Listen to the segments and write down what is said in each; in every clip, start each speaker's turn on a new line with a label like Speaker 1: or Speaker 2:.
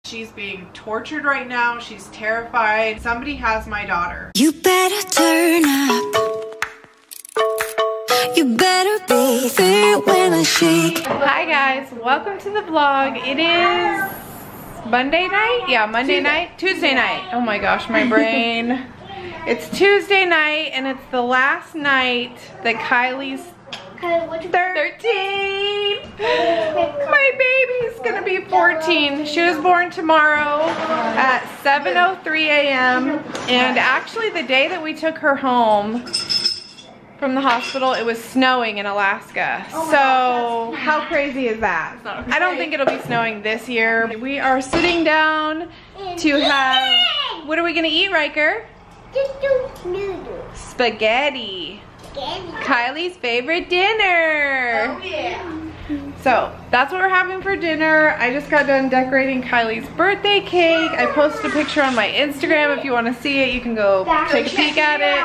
Speaker 1: She's being tortured right now. She's terrified. Somebody has my daughter.
Speaker 2: You better turn up. You better be there when I shake.
Speaker 1: Hi guys, welcome to the vlog. It is Monday night? Yeah, Monday night? Tuesday night. Oh my gosh, my brain. It's Tuesday night and it's the last night that Kylie's 13. My baby's gonna be 14. She was born tomorrow at 7:03 a.m. And actually the day that we took her home from the hospital, it was snowing in Alaska. So how crazy is that? I don't think it'll be snowing this year. We are sitting down to have, what are we gonna eat, Riker?
Speaker 3: Noodles.
Speaker 1: Spaghetti. Kylie's favorite dinner.
Speaker 3: Oh yeah.
Speaker 1: So that's what we're having for dinner. I just got done decorating Kylie's birthday cake. I posted a picture on my Instagram. If you want to see it, you can go take a peek at it.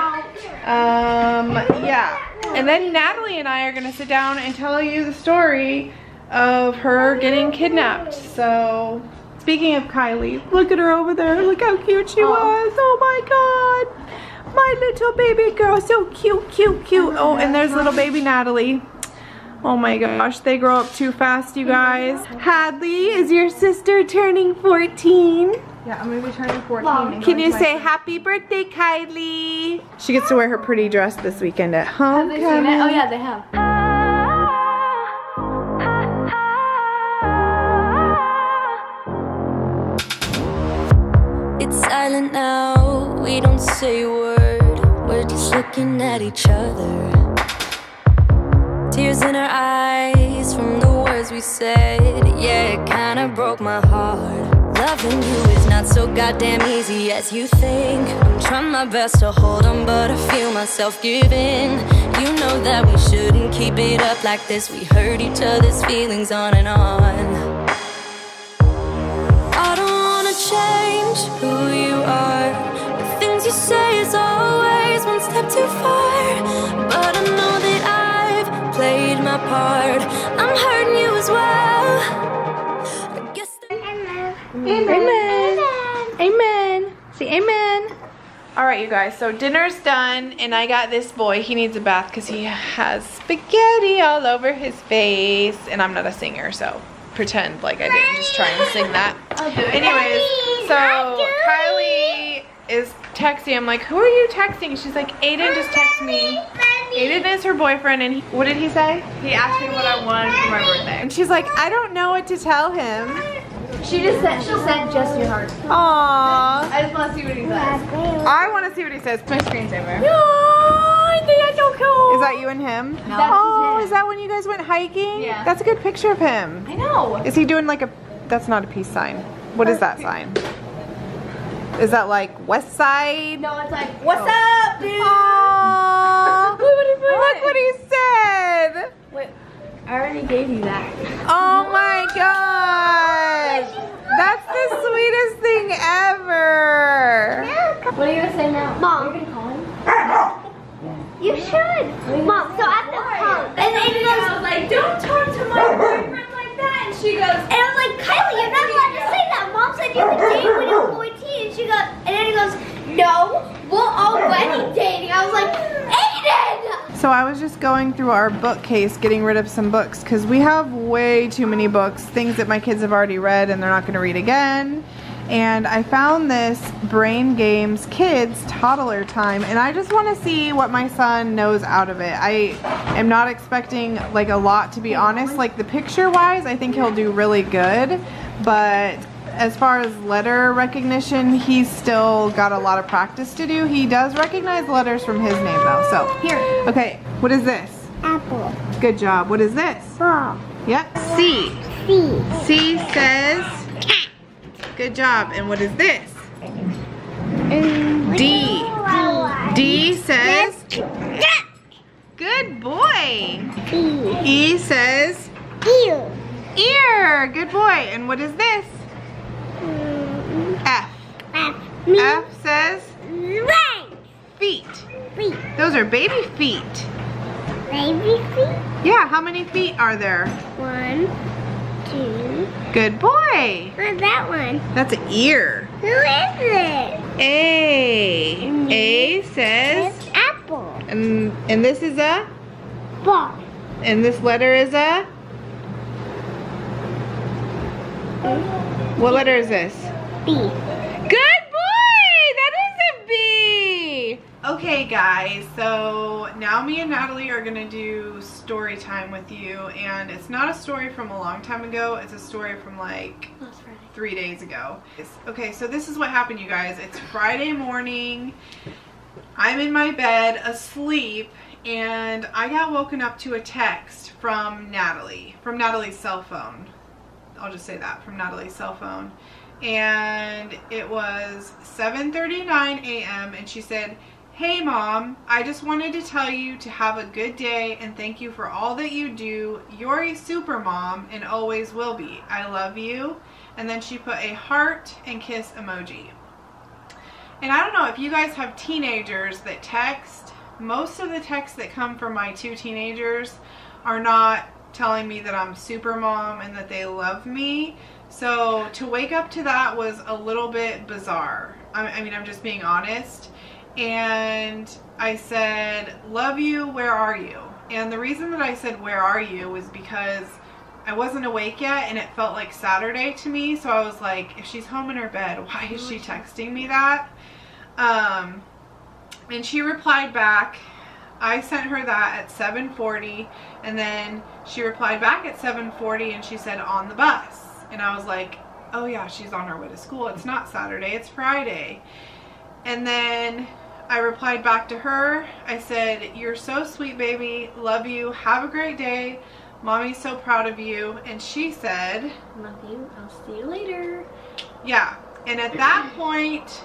Speaker 1: Yeah. And then Natalie and I are gonna sit down and tell you the story of her getting kidnapped. So speaking of Kylie, look at her over there. Look how cute she was. Oh my God. My little baby girl, so cute, cute, cute. Oh, and there's little baby Natalie. Oh my gosh, they grow up too fast, you guys. Hadley, is your sister turning 14?
Speaker 4: Yeah, I'm gonna be turning 14.
Speaker 1: Can you say happy birthday, Kylie? She gets to wear her pretty dress this weekend at home.
Speaker 4: Have they seen it? Oh yeah, they have.
Speaker 2: It's silent now, we don't say a word. We're just looking at each other. Tears in our eyes from the words we said. Yeah, it kinda broke my heart. Loving you is not so goddamn easy as you think. I'm trying my best to hold on, but I feel myself giving. You know that we shouldn't keep it up like this. We hurt each other's feelings on and on. I don't wanna change who you are. The things you say is always one step too far. But I know that I've played my part. I'm hurting you as well. I guess
Speaker 1: Amen. Amen. Say amen. All right, you guys, so dinner's done and I got this boy. He needs a bath because he has spaghetti all over his face. And I'm not a singer, so pretend like I didn't just try and sing that. Anyways, so Kylie is texting. I'm like, who are you texting? She's like, Aiden just texted me. Aiden is her boyfriend, and what did he say?
Speaker 4: He asked me what I wanted for my birthday.
Speaker 1: And she's like, I don't know what to tell him.
Speaker 4: She said just your heart.
Speaker 1: Aww.
Speaker 4: I just want to see what he says.
Speaker 1: I want to see what he says.
Speaker 4: My screensaver.
Speaker 1: Is that you and him?
Speaker 4: No.
Speaker 1: Oh, is that when you guys went hiking?
Speaker 4: Yeah.
Speaker 1: That's a good picture of him.
Speaker 4: I know.
Speaker 1: Is he doing like a, that's not a peace sign. What is that sign? Is that like west side?
Speaker 4: No, it's like, what's up, dude?
Speaker 1: Aww. Look what he said.
Speaker 4: Wait, I already gave you that.
Speaker 1: Oh my gosh. That's the sweetest thing ever.
Speaker 4: What are you gonna say now?
Speaker 3: Mom.
Speaker 4: Are you gonna call him?
Speaker 3: You should. Mom, so at the pump.
Speaker 4: And then I was like, don't talk to my boyfriend like that. And she goes,
Speaker 3: And I was like, Kylie, you're not allowed to say that. Mom said you could date when you're 14. And she goes, and then he goes, no, we're already dating. I was like, Aiden!
Speaker 1: So I was just going through our bookcase, getting rid of some books because we have way too many books, things that my kids have already read and they're not going to read again. And I found this Brain Games Kids Toddler Time, and I just want to see what my son knows out of it. I am not expecting like a lot, to be honest. Like the picture wise, I think he'll do really good, but as far as letter recognition, he's still got a lot of practice to do. He does recognize letters from his name though. So here, okay, what is this?
Speaker 3: Apple.
Speaker 1: Good job. What is this?
Speaker 3: Ball.
Speaker 1: Yep, C.
Speaker 3: C.
Speaker 1: C says cat. Good job. And what is this? D. D says cat. Good boy. E says
Speaker 3: Ear.
Speaker 1: ear. Good boy. And what is this? F.
Speaker 3: F.
Speaker 1: F says
Speaker 3: Right.
Speaker 1: feet.
Speaker 3: Feet.
Speaker 1: Those are baby feet.
Speaker 3: Baby feet.
Speaker 1: Yeah, how many feet are there?
Speaker 3: 1, 2,
Speaker 1: Good boy.
Speaker 3: What's that one?
Speaker 1: That's an ear.
Speaker 3: Who is it?
Speaker 1: A. A says.
Speaker 3: It's apple.
Speaker 1: And this is a.
Speaker 3: Ball.
Speaker 1: And this letter is a. What letter is this?
Speaker 3: B.
Speaker 1: Good boy! That is a B! Okay guys, so now me and Natalie are gonna do story time with you, and it's not a story from a long time ago, it's a story from like 3 days ago. Okay, so this is what happened, you guys. It's Friday morning, I'm in my bed asleep, and I got woken up to a text from Natalie, from Natalie's cell phone. I'll just say that, from Natalie's cell phone. And it was 7:39 a.m. and she said, "Hey Mom, I just wanted to tell you to have a good day and thank you for all that you do. You're a super mom and always will be. I love you." And then she put a heart and kiss emoji. And I don't know if you guys have teenagers that text. Most of the texts that come from my 2 teenagers are not telling me that I'm super mom and that they love me. So to wake up to that was a little bit bizarre. I mean, I'm just being honest. And I said, "Love you, where are you?" And the reason that I said, "Where are you?" was because I wasn't awake yet and it felt like Saturday to me. So I was like, if she's home in her bed, why is she texting me that? And she replied back. I sent her that at 7:40, and then she replied back at 7:40 and she said, "On the bus." And I was like, oh yeah, she's on her way to school. It's not Saturday, it's Friday. And then I replied back to her. I said, "You're so sweet, baby. Love you. Have a great day. Mommy's so proud of you." And she said,
Speaker 3: Love you. I'll see you later.
Speaker 1: yeah. And at that point,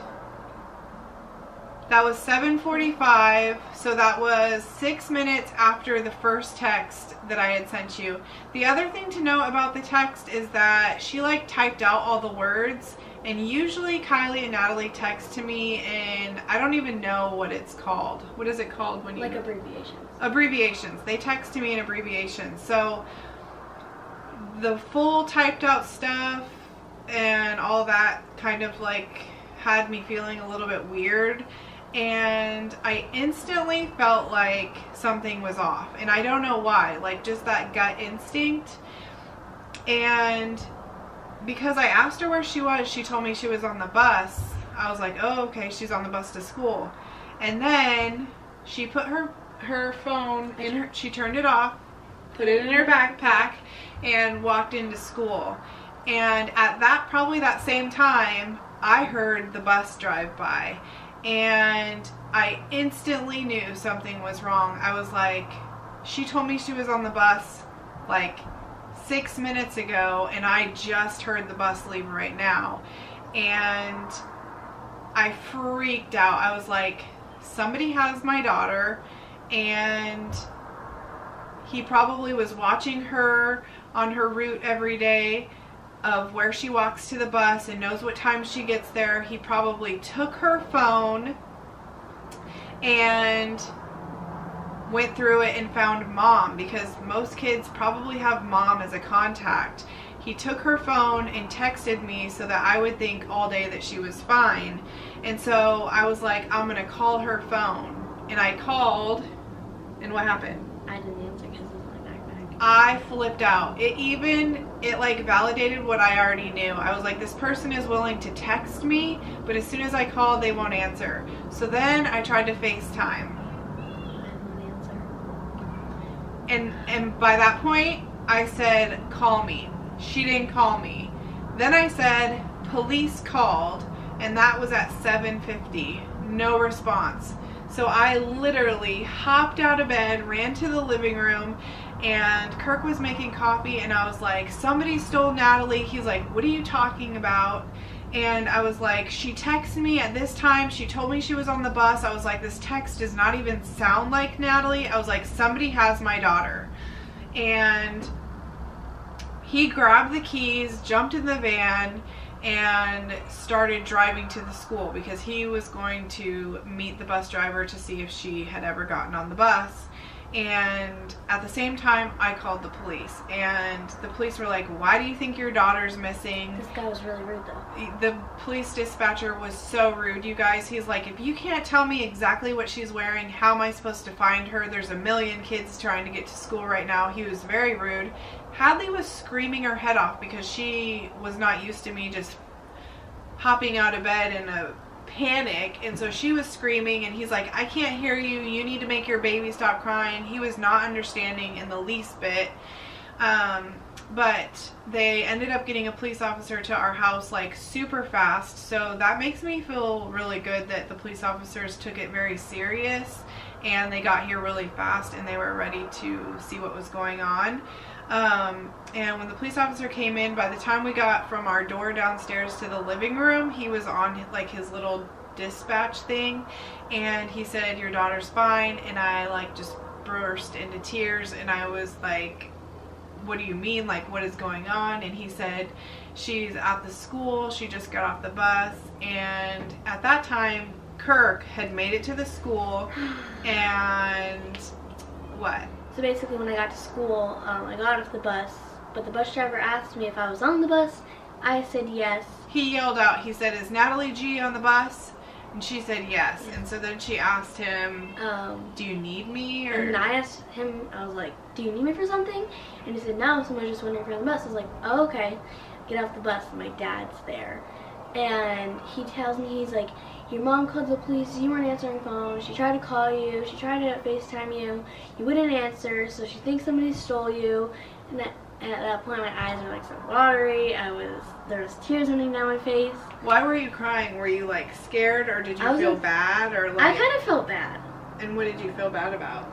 Speaker 1: that was 7:45, so that was 6 minutes after the first text that I had sent you. The other thing to know about the text is that she like typed out all the words, and usually Kylie and Natalie text to me and I don't even know what it's called. What is it called when you...
Speaker 3: Like abbreviations.
Speaker 1: Abbreviations. They text to me in abbreviations. So the full typed out stuff and all that kind of like had me feeling a little bit weird. And I instantly felt like something was off, and I don't know why, like just that gut instinct. And because I asked her where she was, she told me she was on the bus. I was like, oh okay, she's on the bus to school. And then she put her phone in her, she turned it off, put it in her backpack, and walked into school. And at that, probably that same time, I heard the bus drive by. And I instantly knew something was wrong. I was like, she told me she was on the bus like 6 minutes ago, and I just heard the bus leave right now. And I freaked out. I was like, somebody has my daughter, and he probably was watching her on her route every day of where she walks to the bus and knows what time she gets there. He probably took her phone and went through it and found Mom, because most kids probably have Mom as a contact. He took her phone and texted me so that I would think all day that she was fine. And so I was like, I'm gonna call her phone. And I called, and what happened?
Speaker 3: I didn't answer because of my backpack.
Speaker 1: I flipped out. It like validated what I already knew. I was like, this person is willing to text me, but as soon as I call, they won't answer. So then I tried to FaceTime.
Speaker 3: I won't answer.
Speaker 1: And by that point, I said, call me. She didn't call me. Then I said, police called, and that was at 7:50. No response. So I literally hopped out of bed, ran to the living room, and Kirk was making coffee, and I was like, somebody stole Natalie. He's like, what are you talking about? And I was like, she texted me at this time. She told me she was on the bus. I was like, this text does not even sound like Natalie. I was like, somebody has my daughter. And he grabbed the keys, jumped in the van, and started driving to the school because he was going to meet the bus driver to see if she had ever gotten on the bus. And at the same time, I called the police, and the police were like, why do you think your daughter's missing?
Speaker 3: This guy was really rude though.
Speaker 1: The police dispatcher was so rude, you guys. He's like, if you can't tell me exactly what she's wearing, how am I supposed to find her? There's a million kids trying to get to school right now. He was very rude. Hadley was screaming her head off because she was not used to me just hopping out of bed in a panic, and so she was screaming, and he's like, I can't hear you, you need to make your baby stop crying. He was not understanding in the least bit. But they ended up getting a police officer to our house like super fast, so that makes me feel really good that the police officers took it very serious and they got here really fast and they were ready to see what was going on. And when the police officer came in, by the time we got from our door downstairs to the living room, he was on like his little dispatch thing, and he said, your daughter's fine. And I like just burst into tears, and I was like, what do you mean? Like, what is going on? And he said, she's at the school, she just got off the bus. And at that time, Kirk had made it to the school, and what?
Speaker 3: So basically when I got to school, I got off the bus, but the bus driver asked me if I was on the bus. I said yes.
Speaker 1: He yelled out, he said, is Natalie G on the bus? And she said yes. And so then she asked him, do you need me? Or?
Speaker 3: And I asked him, I was like, do you need me for something? And he said, no, someone's just waiting for you on the bus. I was like, oh, okay. Get off the bus, and my dad's there. And he tells me, he's like, your mom called the police, you weren't answering phone, she tried to call you, she tried to FaceTime you, you wouldn't answer, so she thinks somebody stole you. And at that point my eyes were like so watery, there was tears running down my face.
Speaker 1: Why were you crying? Were you like scared, or did you feel bad? Or like,
Speaker 3: I kind of felt bad.
Speaker 1: And what did you feel bad about?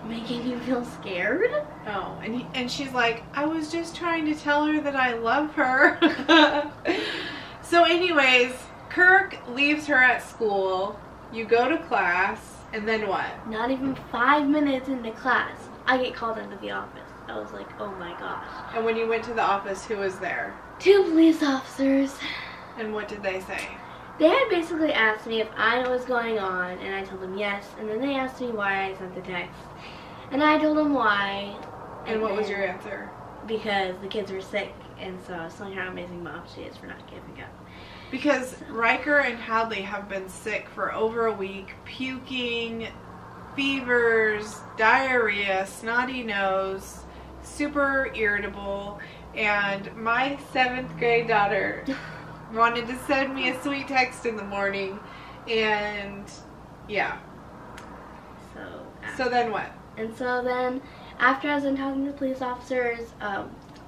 Speaker 3: Making you feel scared?
Speaker 1: Oh, and she's like, I was just trying to tell her that I love her. So anyways, Kirk leaves her at school, you go to class, and then what?
Speaker 3: Not even 5 minutes into class, I get called into the office. I was like, oh my gosh.
Speaker 1: And when you went to the office, who was there?
Speaker 3: 2 police officers.
Speaker 1: And what did they say?
Speaker 3: They had basically asked me if I knew what was going on, and I told them yes, and then they asked me why I sent the text. And I told them why.
Speaker 1: And what was your answer?
Speaker 3: Because the kids were sick, and so I was telling her how amazing mom she is for not giving up.
Speaker 1: Because Riker and Hadley have been sick for over a week, puking, fevers, diarrhea, snotty nose, super irritable, and my 7th grade daughter wanted to send me a sweet text in the morning, and yeah. So then what?
Speaker 3: And so then, after I was done talking to the police officers,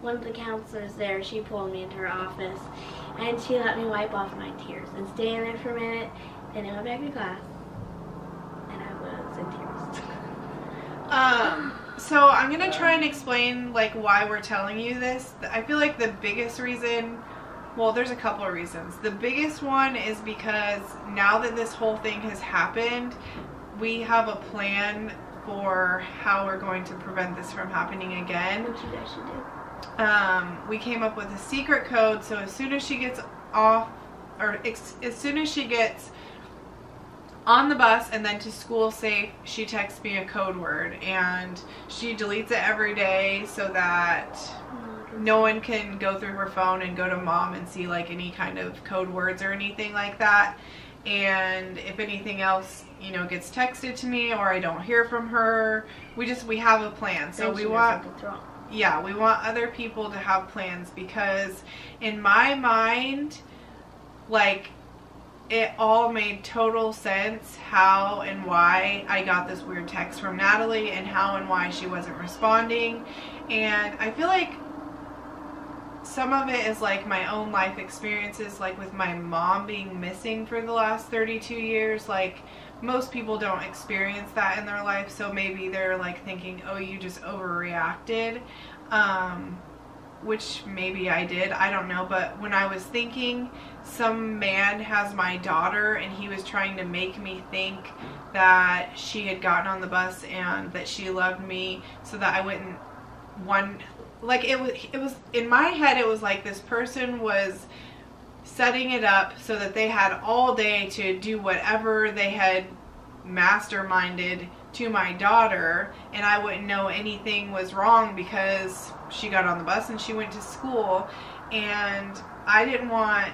Speaker 3: one of the counselors there, she pulled me into her office, and she let me wipe off my tears and stay in there for a minute, and I went back to class, and I was in tears.
Speaker 1: So I'm gonna try and explain like why we're telling you this. I feel like the biggest reason, well, there's a couple of reasons. The biggest one is because now that this whole thing has happened, we have a plan for how we're going to prevent this from happening again.
Speaker 3: What you guys should do.
Speaker 1: We came up with a secret code, so as soon as she gets off, or as soon as she gets on the bus and then to school safe, she texts me a code word, and she deletes it every day so that no one can go through her phone and go to mom and see like any kind of code words or anything like that. And if anything else, you know, gets texted to me or I don't hear from her, we have a plan. So we want, yeah, we want other people to have plans, because in my mind, like, it all made total sense how and why I got this weird text from Natalie and how and why she wasn't responding. And I feel like some of it is like my own life experiences, like with my mom being missing for the last 32 years. Like, most people don't experience that in their life, so maybe they're like thinking, oh, you just overreacted, which maybe I did, I don't know. But when I was thinking some man has my daughter and he was trying to make me think that she had gotten on the bus and that she loved me so that I wouldn't like, it was in my head, it was like this person was setting it up so that they had all day to do whatever they had masterminded to my daughter, and I wouldn't know anything was wrong because she got on the bus and she went to school, and I didn't want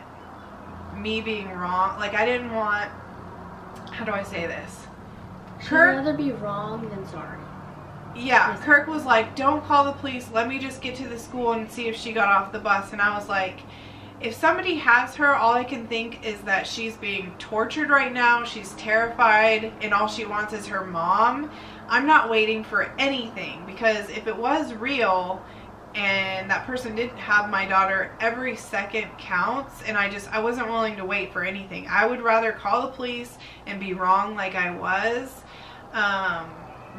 Speaker 1: me being wrong. Like, I didn't want, how do I say this?
Speaker 3: She'd rather be wrong than sorry.
Speaker 1: Yeah, Kirk was like, don't call the police, let me just get to the school and see if she got off the bus. And I was like, if somebody has her, all I can think is that she's being tortured right now, she's terrified, and all she wants is her mom. I'm not waiting for anything, because if it was real and that person didn't have my daughter, every second counts, and I wasn't willing to wait for anything. I would rather call the police and be wrong like I was,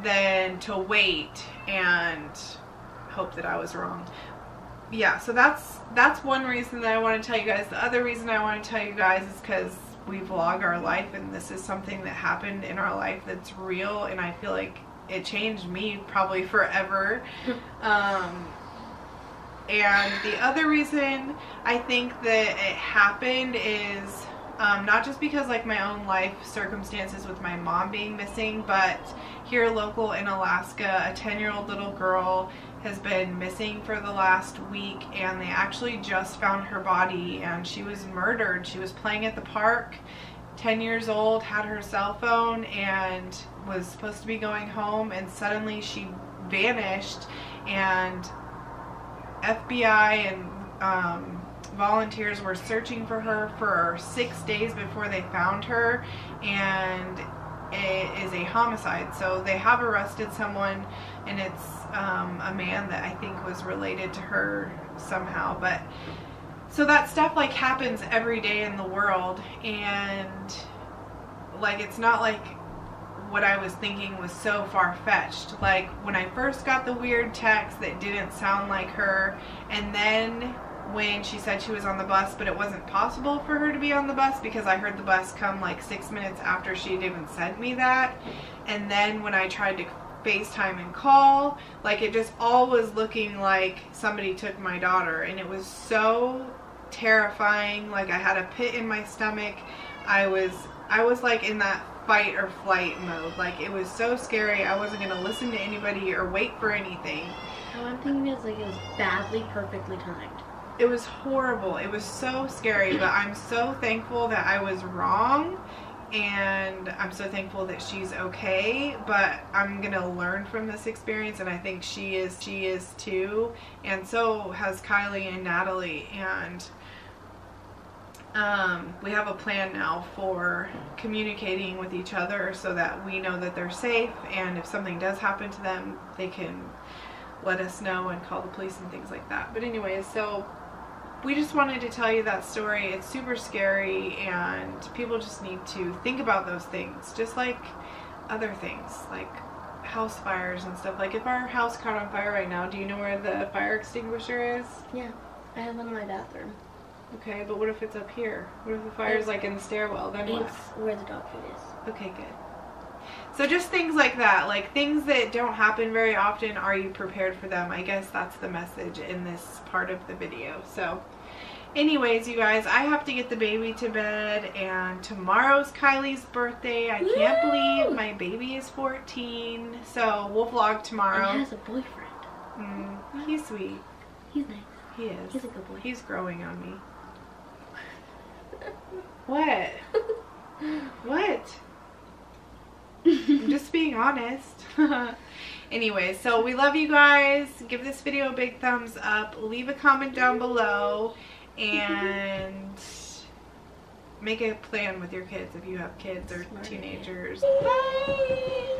Speaker 1: than to wait and hope that I was wrong. Yeah, so that's one reason that I want to tell you guys. The other reason I want to tell you guys is because we vlog our life, and this is something that happened in our life that's real, and I feel like it changed me probably forever. And the other reason I think that it happened is not just because like my own life circumstances with my mom being missing, but here local in Alaska, a 10-year-old little girl has been missing for the last week, and they actually just found her body, and she was murdered. She was playing at the park, 10 years old, had her cell phone, and was supposed to be going home, and suddenly she vanished, and FBI and volunteers were searching for her for 6 days before they found her, and it is a homicide. So they have arrested someone, and it's a man that I think was related to her somehow. But so that stuff like happens every day in the world, and like it's not like what I was thinking was so far-fetched. Like when I first got the weird text that didn't sound like her, and then when she said she was on the bus, but it wasn't possible for her to be on the bus because I heard the bus come like 6 minutes after she'd even sent me that. And then when I tried to FaceTime and call, like it just all was looking like somebody took my daughter, and it was so terrifying. Like I had a pit in my stomach. I was like in that fight or flight mode. Like it was so scary. I wasn't gonna listen to anybody or wait for anything.
Speaker 3: How I'm thinking is like it was badly, perfectly timed.
Speaker 1: It was horrible. It was so scary, but I'm so thankful that I was wrong, and I'm so thankful that she's okay. But I'm gonna learn from this experience, and I think she is too, and so has Kylie and Natalie. And we have a plan now for communicating with each other so that we know that they're safe, and if something does happen to them, they can let us know and call the police and things like that. But anyways, so we just wanted to tell you that story. It's super scary, and people just need to think about those things, just like other things, like house fires and stuff. Like if our house caught on fire right now, do you know where the fire extinguisher is?
Speaker 3: Yeah, I have one in my bathroom.
Speaker 1: Okay, but what if it's up here? What if the fire's like in the stairwell? Then what?
Speaker 3: It's where the dog food is.
Speaker 1: Okay, good. So just things like that, like things that don't happen very often, are you prepared for them? I guess that's the message in this part of the video. So anyways, you guys, I have to get the baby to bed, and tomorrow's Kylie's birthday. I can't believe my baby is 14. So we'll vlog tomorrow.
Speaker 3: And he has a boyfriend.
Speaker 1: He's sweet.
Speaker 3: He's nice.
Speaker 1: He is.
Speaker 3: He's a good boy.
Speaker 1: He's growing on me. What? What? I'm just being honest. Anyways, so we love you guys. Give this video a big thumbs up. Leave a comment down below. And make a plan with your kids if you have kids or teenagers. Bye!